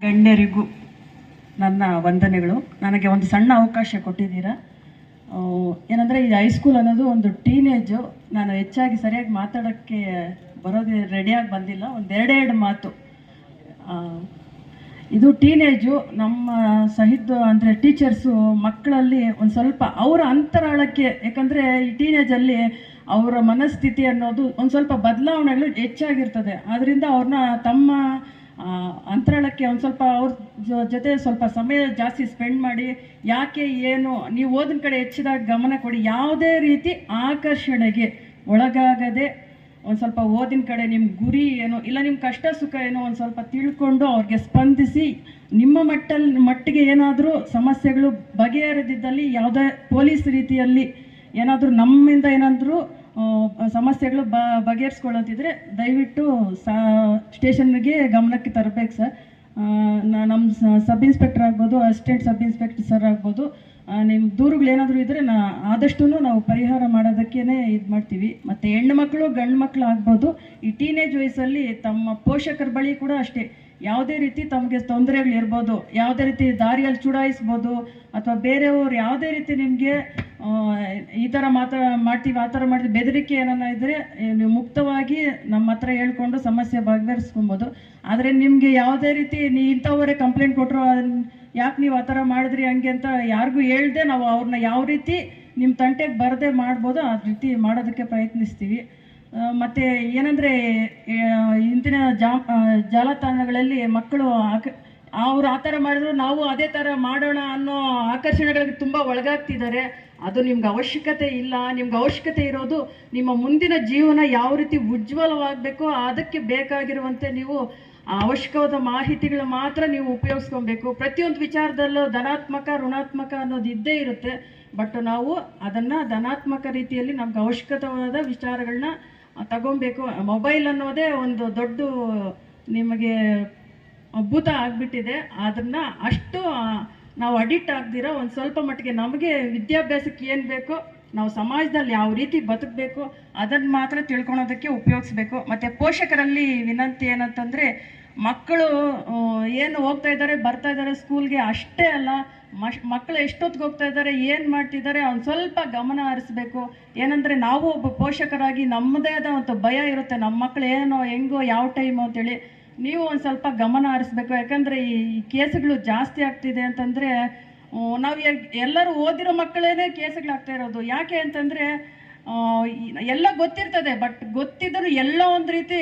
ಗಣ್ಯರಿಗೂ ನನ್ನ ವಂದನೆಗಳು. ನನಗೆ ಒಂದು ಸಣ್ಣ ಅವಕಾಶ ಕೊಟ್ಟಿದ್ದೀರಾ. ಏನಂದರೆ ಈ ಹೈಸ್ಕೂಲ್ ಅನ್ನೋದು ಒಂದು ಟೀನೇಜು. ನಾನು ಹೆಚ್ಚಾಗಿ ಸರಿಯಾಗಿ ಮಾತಾಡೋಕ್ಕೆ ರೆಡಿಯಾಗಿ ಬಂದಿಲ್ಲ. ಒಂದೆರಡೆರಡು ಮಾತು. ಇದು ಟೀನೇಜು. ನಮ್ಮ ಸಹಿತ ಅಂದರೆ ಟೀಚರ್ಸು ಮಕ್ಕಳಲ್ಲಿ ಒಂದು ಸ್ವಲ್ಪ ಅವರ ಅಂತರಾಳಕ್ಕೆ, ಯಾಕಂದರೆ ಈ ಟೀನೇಜಲ್ಲಿ ಅವರ ಮನಸ್ಥಿತಿ ಅನ್ನೋದು ಒಂದು ಸ್ವಲ್ಪ ಬದಲಾವಣೆಗಳು ಹೆಚ್ಚಾಗಿರ್ತದೆ. ಆದ್ದರಿಂದ ಅವ್ರನ್ನ ತಮ್ಮ ಅಂತರಾಳಕ್ಕೆ ಒಂದು ಸ್ವಲ್ಪ ಅವ್ರ ಜೊತೆ ಸ್ವಲ್ಪ ಸಮಯ ಜಾಸ್ತಿ ಸ್ಪೆಂಡ್ ಮಾಡಿ, ಯಾಕೆ ಏನು ನೀವು ಓದಿನ ಕಡೆ ಹೆಚ್ಚಿದಾಗ ಗಮನ ಕೊಡಿ. ಯಾವುದೇ ರೀತಿ ಆಕರ್ಷಣೆಗೆ ಒಳಗಾಗದೆ ಒಂದು ಸ್ವಲ್ಪ ಓದಿನ ಕಡೆ ನಿಮ್ಮ ಗುರಿ ಏನು ಇಲ್ಲ, ನಿಮ್ಮ ಕಷ್ಟ ಸುಖ ಏನೋ ಒಂದು ಸ್ವಲ್ಪ ತಿಳ್ಕೊಂಡು ಅವ್ರಿಗೆ ಸ್ಪಂದಿಸಿ, ನಿಮ್ಮ ಮಟ್ಟಿಗೆ ಏನಾದರೂ ಸಮಸ್ಯೆಗಳು ಬಗೆಹರಿದಿದ್ದಲ್ಲಿ, ಯಾವುದೇ ಪೊಲೀಸ್ ರೀತಿಯಲ್ಲಿ ಏನಾದರೂ ನಮ್ಮಿಂದ ಏನಾದರೂ ಸಮಸ್ಯೆಗಳು ಬಗೆಹರಿಸ್ಕೊಳ್ಳೋತಿದ್ರೆ ದಯವಿಟ್ಟು ಸ್ಟೇಷನ್ಗೆ ಗಮನಕ್ಕೆ ತರಬೇಕು ಸರ್. ನಮ್ಮ ಸಬ್ ಇನ್ಸ್ಪೆಕ್ಟರ್ ಆಗ್ಬೋದು, ಅಸಿಸ್ಟೆಂಟ್ ಸಬ್ ಇನ್ಸ್ಪೆಕ್ಟರ್ ಸರ್ ಆಗ್ಬೋದು, ನಿಮ್ಮ ದೂರುಗಳೇನಾದರೂ ಇದ್ದರೆ ಆದಷ್ಟು ನಾವು ಪರಿಹಾರ ಮಾಡೋದಕ್ಕೇ ಇದು ಮಾಡ್ತೀವಿ. ಮತ್ತು ಹೆಣ್ಣು ಮಕ್ಕಳು ಗಂಡು ಮಕ್ಕಳು ಆಗ್ಬೋದು, ಈ ಟೀನೇಜ್ ವಯಸ್ಸಲ್ಲಿ ತಮ್ಮ ಪೋಷಕರ ಬಳಿ ಕೂಡ ಅಷ್ಟೇ ಯಾವುದೇ ರೀತಿ ತಮಗೆ ತೊಂದರೆಗಳಿರ್ಬೋದು, ಯಾವುದೇ ರೀತಿ ದಾರಿಯಲ್ಲಿ ಚುಡಾಯಿಸ್ಬೋದು, ಅಥವಾ ಬೇರೆಯವರು ಯಾವುದೇ ರೀತಿ ನಿಮಗೆ ಈ ಥರ ಮಾಡ್ತೀವಿ ಆ ಥರ ಮಾಡಿದ್ರೆ ಬೆದರಿಕೆ ಏನನ್ನ ಇದ್ದರೆ ನೀವು ಮುಕ್ತವಾಗಿ ನಮ್ಮ ಹತ್ರ ಹೇಳ್ಕೊಂಡು ಸಮಸ್ಯೆ ಬಗೆಹರಿಸ್ಕೊಬೋದು. ಆದರೆ ನಿಮಗೆ ಯಾವುದೇ ರೀತಿ ಇಂಥವರೇ ಕಂಪ್ಲೇಂಟ್ ಕೊಟ್ಟರು, ಯಾಕೆ ನೀವು ಆ ಥರ ಮಾಡಿದ್ರಿ ಹಂಗೆ ಅಂತ ಯಾರಿಗೂ ಹೇಳ್ದೆ ನಾವು ಅವ್ರನ್ನ ಯಾವ ರೀತಿ ನಿಮ್ಮ ತಂಟೆಗೆ ಬರದೆ ಮಾಡ್ಬೋದು ಆ ರೀತಿ ಮಾಡೋದಕ್ಕೆ ಪ್ರಯತ್ನಿಸ್ತೀವಿ. ಮತ್ತು ಏನಂದರೆ ಇಂದಿನ ಜಾಲತಾಣಗಳಲ್ಲಿ ಮಕ್ಕಳು ಅವ್ರು ಆ ಥರ ಮಾಡಿದ್ರು ನಾವು ಅದೇ ಥರ ಮಾಡೋಣ ಅನ್ನೋ ಆಕರ್ಷಣೆಗಳಿಗೆ ತುಂಬ ಒಳಗಾಗ್ತಿದ್ದಾರೆ. ಅದು ನಿಮ್ಗೆ ಅವಶ್ಯಕತೆ ಇಲ್ಲ. ನಿಮ್ಗೆ ಅವಶ್ಯಕತೆ ಇರೋದು ನಿಮ್ಮ ಮುಂದಿನ ಜೀವನ ಯಾವ ರೀತಿ ಉಜ್ವಲವಾಗಬೇಕೋ ಅದಕ್ಕೆ ಬೇಕಾಗಿರುವಂತೆ ನೀವು ಅವಶ್ಯಕವಾದ ಮಾಹಿತಿಗಳು ಮಾತ್ರ ನೀವು ಉಪಯೋಗಿಸ್ಕೊಬೇಕು. ಪ್ರತಿಯೊಂದು ವಿಚಾರದಲ್ಲೂ ಧನಾತ್ಮಕ ಋಣಾತ್ಮಕ ಅನ್ನೋದು ಇದ್ದೇ ಇರುತ್ತೆ. ಬಟ್ ನಾವು ಅದನ್ನು ಧನಾತ್ಮಕ ರೀತಿಯಲ್ಲಿ ನಮ್ಗೆ ಅವಶ್ಯಕವಾದ ವಿಚಾರಗಳನ್ನ ತಗೊಬೇಕು. ಮೊಬೈಲ್ ಅನ್ನೋದೇ ಒಂದು ದೊಡ್ಡ ನಿಮಗೆ ಅದ್ಭುತ ಆಗಿಬಿಟ್ಟಿದೆ. ಅದನ್ನು ಅಷ್ಟು ನಾವು ಅಡಿಕ್ಟ್ ಆಗ್ದಿರೋ ಒಂದು ಸ್ವಲ್ಪ ಮಟ್ಟಿಗೆ ನಮಗೆ ವಿದ್ಯಾಭ್ಯಾಸಕ್ಕೆ ಏನು ಬೇಕೋ, ನಾವು ಸಮಾಜದಲ್ಲಿ ಯಾವ ರೀತಿ ಬದುಕಬೇಕು ಅದನ್ನು ಮಾತ್ರ ತಿಳ್ಕೊಳೋದಕ್ಕೆ ಉಪಯೋಗಿಸ್ಬೇಕು. ಮತ್ತು ಪೋಷಕರಲ್ಲಿ ವಿನಂತಿ ಏನಂತಂದರೆ, ಮಕ್ಕಳು ಏನು ಹೋಗ್ತಾ ಇದ್ದಾರೆ ಬರ್ತಾ ಇದ್ದಾರೆ ಸ್ಕೂಲ್ಗೆ ಅಷ್ಟೇ ಅಲ್ಲ, ಮಕ್ಕಳು ಎಷ್ಟೊತ್ತಿಗೆ ಹೋಗ್ತಾ ಇದ್ದಾರೆ ಏನು ಮಾಡ್ತಿದ್ದಾರೆ ಒಂದು ಸ್ವಲ್ಪ ಗಮನ ಹರಿಸ್ಬೇಕು. ಏನಂದರೆ ನಾವು ಒಬ್ಬ ಪೋಷಕರಾಗಿ ನಮ್ಮದೇ ಆದ ಒಂದು ಭಯ ಇರುತ್ತೆ, ನಮ್ಮ ಮಕ್ಕಳು ಏನೋ ಹೆಂಗೋ ಯಾವ ಟೈಮು ಅಂತೇಳಿ ನೀವು ಒಂದು ಸ್ವಲ್ಪ ಗಮನ ಹರಿಸ್ಬೇಕು. ಯಾಕಂದರೆ ಈ ಕೇಸುಗಳು ಜಾಸ್ತಿ ಆಗ್ತಿದೆ ಅಂತಂದರೆ, ನಾವು ಎಲ್ಲರೂ ಓದಿರೋ ಮಕ್ಕಳೇ ಕೇಸುಗಳಾಗ್ತಾ ಇರೋದು. ಯಾಕೆ ಅಂತಂದರೆ ಎಲ್ಲ ಗೊತ್ತಿರ್ತದೆ, ಬಟ್ ಗೊತ್ತಿದ್ದರೂ ಎಲ್ಲ ಒಂದು ರೀತಿ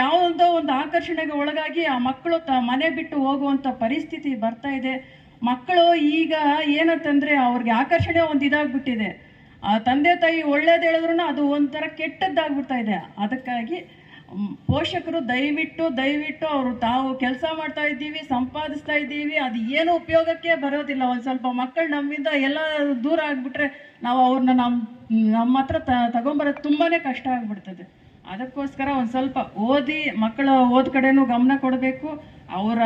ಯಾವುದೋ ಒಂದು ಆಕರ್ಷಣೆಗೆ ಒಳಗಾಗಿ ಆ ಮಕ್ಕಳು ಮನೆ ಬಿಟ್ಟು ಹೋಗುವಂಥ ಪರಿಸ್ಥಿತಿ ಬರ್ತಾ ಇದೆ. ಮಕ್ಕಳು ಈಗ ಏನಂತಂದರೆ ಅವ್ರಿಗೆ ಆಕರ್ಷಣೆ ಒಂದು ಇದಾಗ್ಬಿಟ್ಟಿದೆ. ತಂದೆ ತಾಯಿ ಒಳ್ಳೇದು ಹೇಳಿದ್ರು ಅದು ಒಂಥರ ಕೆಟ್ಟದ್ದಾಗ್ಬಿಡ್ತಾ ಇದೆ. ಅದಕ್ಕಾಗಿ ಪೋಷಕರು ದಯವಿಟ್ಟು ಅವರು ತಾವು ಕೆಲಸ ಮಾಡ್ತಾ ಇದ್ದೀವಿ, ಸಂಪಾದಿಸ್ತಾ ಇದ್ದೀವಿ, ಅದು ಏನು ಉಪಯೋಗಕ್ಕೆ ಬರೋದಿಲ್ಲ. ಒಂದು ಸ್ವಲ್ಪ ಮಕ್ಕಳು ನಮ್ಮಿಂದ ಎಲ್ಲ ದೂರ ಆಗಿಬಿಟ್ರೆ ನಾವು ಅವ್ರನ್ನ ನಮ್ಮ ಹತ್ರ ತಗೊಂಬರೋದು ತುಂಬಾ ಕಷ್ಟ ಆಗಿಬಿಡ್ತದೆ. ಅದಕ್ಕೋಸ್ಕರ ಒಂದು ಸ್ವಲ್ಪ ಮಕ್ಕಳ ಓದ್ ಕಡೆನೂ ಗಮನ ಕೊಡಬೇಕು. ಅವರ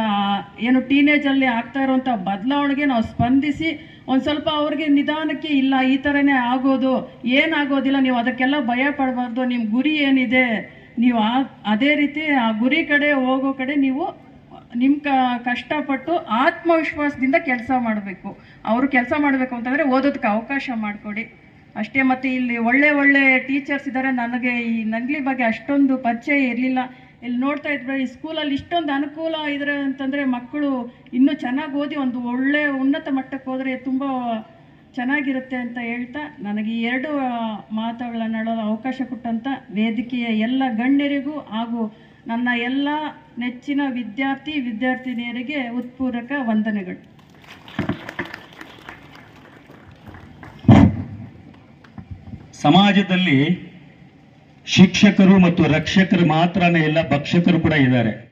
ಏನು ಟೀನೇಜಲ್ಲಿ ಆಗ್ತಾ ಇರುವಂಥ ಬದಲಾವಣೆಗೆ ನಾವು ಸ್ಪಂದಿಸಿ ಒಂದು ಸ್ವಲ್ಪ ಅವ್ರಿಗೆ ನಿಧಾನಕ್ಕೆ, ಇಲ್ಲ ಈ ಥರನೇ ಆಗೋದು, ಏನಾಗೋದಿಲ್ಲ, ನೀವು ಅದಕ್ಕೆಲ್ಲ ಭಯ ಪಡಬಾರ್ದು, ನಿಮ್ಮ ಗುರಿ ಏನಿದೆ ನೀವು ಅದೇ ರೀತಿ ಆ ಗುರಿ ಕಡೆ ಹೋಗೋ ಕಡೆ ನೀವು ನಿಮ್ಮ ಕಷ್ಟಪಟ್ಟು ಆತ್ಮವಿಶ್ವಾಸದಿಂದ ಕೆಲಸ ಮಾಡಬೇಕು. ಅವರು ಕೆಲಸ ಮಾಡಬೇಕು ಅಂತಂದರೆ ಓದೋದಕ್ಕೆ ಅವಕಾಶ ಮಾಡಿಕೊಡಿ ಅಷ್ಟೇ. ಮತ್ತು ಇಲ್ಲಿ ಒಳ್ಳೆ ಟೀಚರ್ಸ್ ಇದ್ದಾರೆ. ನನಗೆ ಈ ನಂಗ್ಲಿ ಬಗ್ಗೆ ಅಷ್ಟೊಂದು ಪರಿಚಯ ಇರಲಿಲ್ಲ. ಇಲ್ಲಿ ನೋಡ್ತಾ ಇದ್ರೆ ಈ ಸ್ಕೂಲಲ್ಲಿ ಇಷ್ಟೊಂದು ಅನುಕೂಲ ಇದ್ರೆ ಅಂತಂದರೆ ಮಕ್ಕಳು ಇನ್ನೂ ಚೆನ್ನಾಗಿ ಓದಿ ಒಂದು ಒಳ್ಳೆ ಉನ್ನತ ಮಟ್ಟಕ್ಕೆ ಹೋದರೆ ತುಂಬ ಚೆನ್ನಾಗಿರುತ್ತೆ ಅಂತ ಹೇಳ್ತಾ, ನನಗೆ ಈ 2 ಮಾತುಗಳನ್ನು ಹೇಳೋದು ಅವಕಾಶ ಕೊಟ್ಟಂಥ ವೇದಿಕೆಯ ಎಲ್ಲ ಗಣ್ಯರಿಗೂ ಹಾಗೂ ನನ್ನ ಎಲ್ಲ ನೆಚ್ಚಿನ ವಿದ್ಯಾರ್ಥಿನಿಯರಿಗೆ ಉತ್ಪೂರ್ವಕ ವಂದನೆಗಳು. ಸಮಾಜದಲ್ಲಿ ಶಿಕ್ಷಕರು ಮತ್ತು ರಕ್ಷಕರು ಮಾತ್ರನೇ ಇಲ್ಲ, ಭಕ್ಷಕರು ಕೂಡ ಇದ್ದಾರೆ.